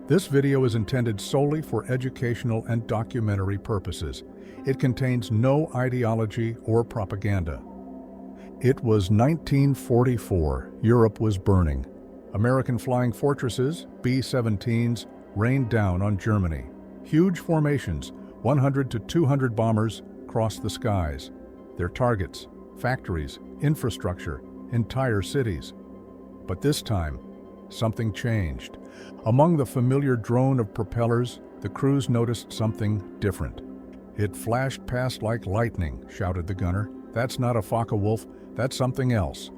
This video is intended solely for educational and documentary purposes. It contains no ideology or propaganda. It was 1944. Europe was burning. American flying fortresses, B-17s, rained down on Germany. Huge formations, 100 to 200 bombers, crossed the skies. Their targets, factories, infrastructure, entire cities. But this time, something changed. Among the familiar drone of propellers, the crews noticed something different. "It flashed past like lightning," shouted the gunner. "That's not a Focke-Wulf, that's something else."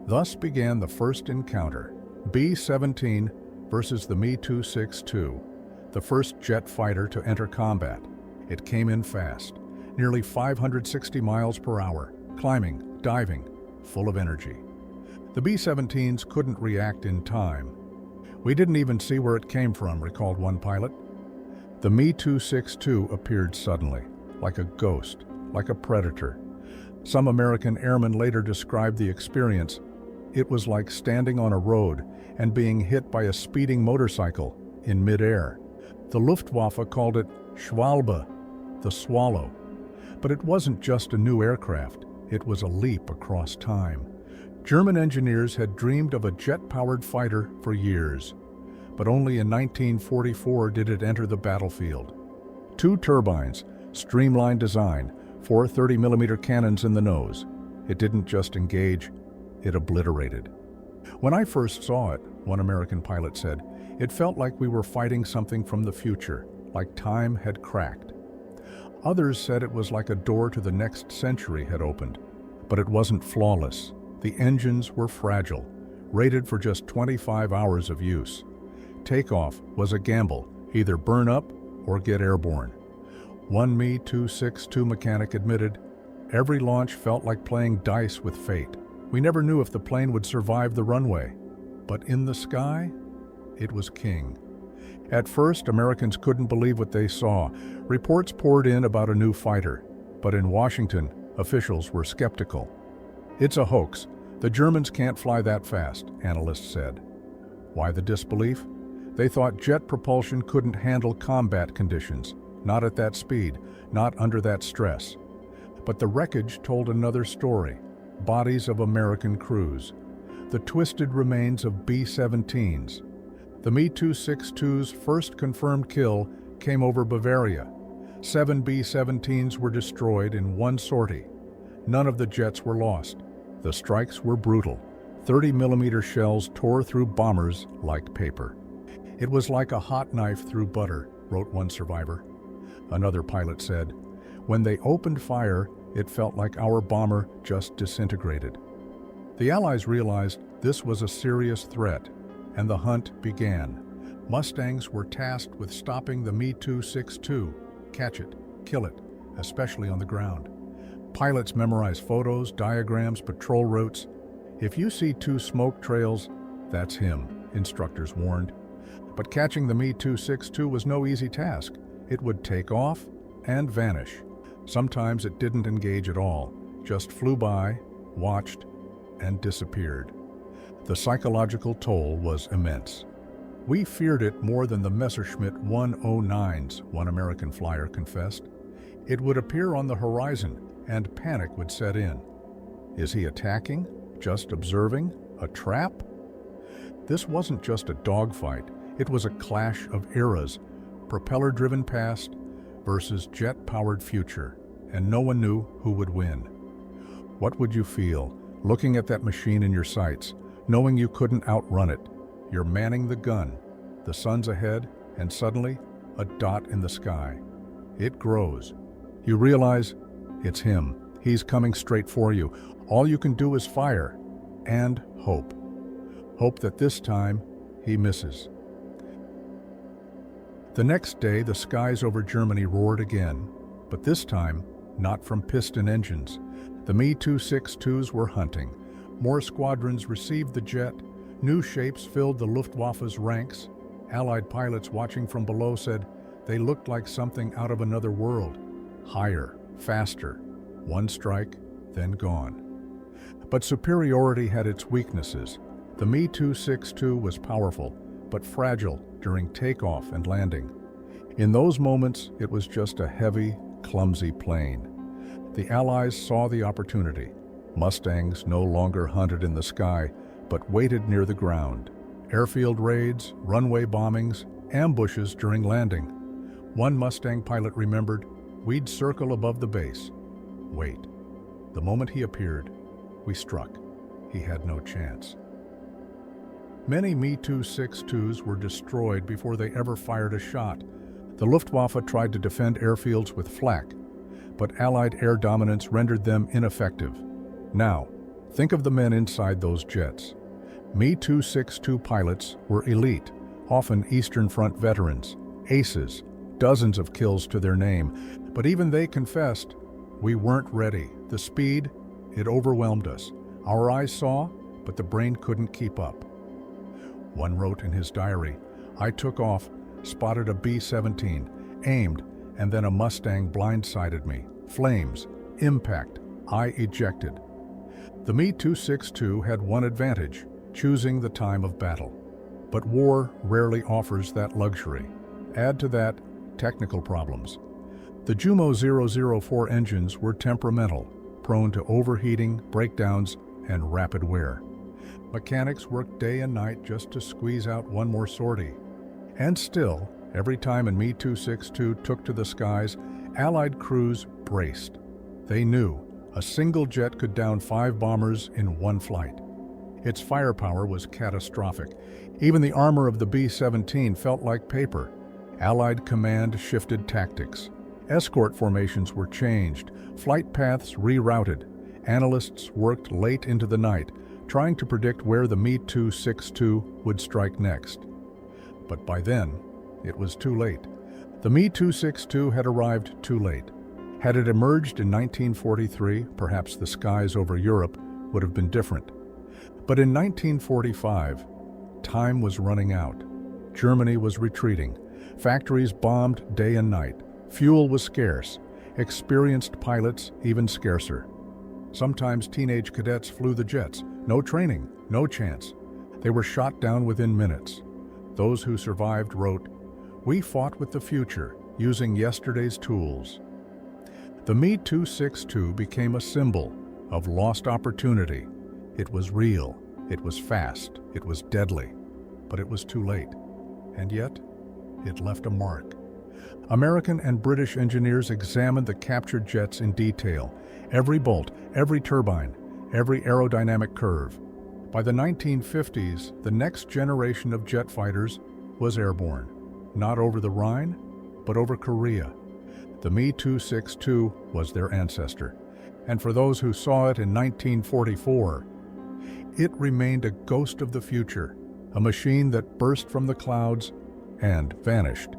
Thus began the first encounter. B-17 versus the Me-262, the first jet fighter to enter combat. It came in fast, nearly 560 miles per hour, climbing, diving, full of energy. The B-17s couldn't react in time. "We didn't even see where it came from," recalled one pilot. The Me-262 appeared suddenly, like a ghost, like a predator. Some American airmen later described the experience. It was like standing on a road and being hit by a speeding motorcycle in midair. The Luftwaffe called it Schwalbe, the swallow. But it wasn't just a new aircraft, it was a leap across time. German engineers had dreamed of a jet-powered fighter for years, but only in 1944 did it enter the battlefield. Two turbines, streamlined design, 4 30mm cannons in the nose. It didn't just engage, it obliterated. "When I first saw it," one American pilot said, "it felt like we were fighting something from the future, like time had cracked." Others said it was like a door to the next century had opened. But it wasn't flawless. The engines were fragile, rated for just 25 hours of use. Takeoff was a gamble, either burn up or get airborne. One Me-262 mechanic admitted, "Every launch felt like playing dice with fate. We never knew if the plane would survive the runway. But in the sky, it was king." At first, Americans couldn't believe what they saw. Reports poured in about a new fighter. But in Washington, officials were skeptical. "It's a hoax. The Germans can't fly that fast," analysts said. Why the disbelief? They thought jet propulsion couldn't handle combat conditions, not at that speed, not under that stress. But the wreckage told another story. Bodies of American crews. The twisted remains of B-17s. The Me-262's first confirmed kill came over Bavaria. 7 B-17s were destroyed in one sortie. None of the jets were lost. The strikes were brutal. 30mm shells tore through bombers like paper. "It was like a hot knife through butter," wrote one survivor. Another pilot said, "When they opened fire, it felt like our bomber just disintegrated." The Allies realized this was a serious threat, and the hunt began. Mustangs were tasked with stopping the Me-262. Catch it, kill it, especially on the ground. Pilots memorized photos, diagrams, patrol routes. "If you see 2 smoke trails, that's him," instructors warned. But catching the Me-262 was no easy task. It would take off and vanish. Sometimes it didn't engage at all, just flew by, watched, and disappeared. The psychological toll was immense. "We feared it more than the Messerschmitt 109s, one American flyer confessed. It would appear on the horizon, and panic would set in. Is he attacking? Just observing? A trap? This wasn't just a dogfight. It was a clash of eras, propeller-driven past versus jet-powered future, and no one knew who would win. What would you feel, looking at that machine in your sights, knowing you couldn't outrun it? You're manning the gun, the sun's ahead, and suddenly, a dot in the sky. It grows. You realize, it's him. He's coming straight for you. All you can do is fire, and hope. Hope that this time, he misses. The next day, the skies over Germany roared again, but this time, not from piston engines. The Me-262s were hunting. More squadrons received the jet. New shapes filled the Luftwaffe's ranks. Allied pilots watching from below said they looked like something out of another world. Higher, faster. One strike, then gone. But superiority had its weaknesses. The Me-262 was powerful, but fragile during takeoff and landing. In those moments, it was just a heavy, clumsy plane. The Allies saw the opportunity. Mustangs no longer hunted in the sky, but waited near the ground. Airfield raids, runway bombings, ambushes during landing. One Mustang pilot remembered, "We'd circle above the base. Wait." The moment he appeared, we struck. He had no chance. Many Me-262s were destroyed before they ever fired a shot. The Luftwaffe tried to defend airfields with flak, but Allied air dominance rendered them ineffective. Now, think of the men inside those jets. Me-262 pilots were elite, often Eastern Front veterans, aces, dozens of kills to their name, but even they confessed, "We weren't ready. The speed, it overwhelmed us. Our eyes saw, but the brain couldn't keep up." One wrote in his diary, "I took off, spotted a B-17, aimed, and then a Mustang blindsided me. Flames, impact, I ejected." The Me-262 had one advantage, choosing the time of battle. But war rarely offers that luxury. Add to that, technical problems. The Jumo 004 engines were temperamental, prone to overheating, breakdowns, and rapid wear. Mechanics worked day and night just to squeeze out one more sortie. And still, every time a Me-262 took to the skies, Allied crews braced. They knew a single jet could down 5 bombers in one flight. Its firepower was catastrophic. Even the armor of the B-17 felt like paper. Allied command shifted tactics. Escort formations were changed, flight paths rerouted. Analysts worked late into the night, trying to predict where the Me-262 would strike next. But by then, it was too late. The Me-262 had arrived too late. Had it emerged in 1943, perhaps the skies over Europe would have been different. But in 1945, time was running out. Germany was retreating. Factories bombed day and night. Fuel was scarce. Experienced pilots even scarcer. Sometimes teenage cadets flew the jets. No training, no chance. They were shot down within minutes. Those who survived wrote, "We fought with the future, using yesterday's tools." The Me-262 became a symbol of lost opportunity. It was real, it was fast, it was deadly, but it was too late. And yet, it left a mark. American and British engineers examined the captured jets in detail. Every bolt, every turbine, every aerodynamic curve. By the 1950s, the next generation of jet fighters was airborne. Not over the Rhine, but over Korea. The Me-262 was their ancestor. And for those who saw it in 1944, it remained a ghost of the future, a machine that burst from the clouds and vanished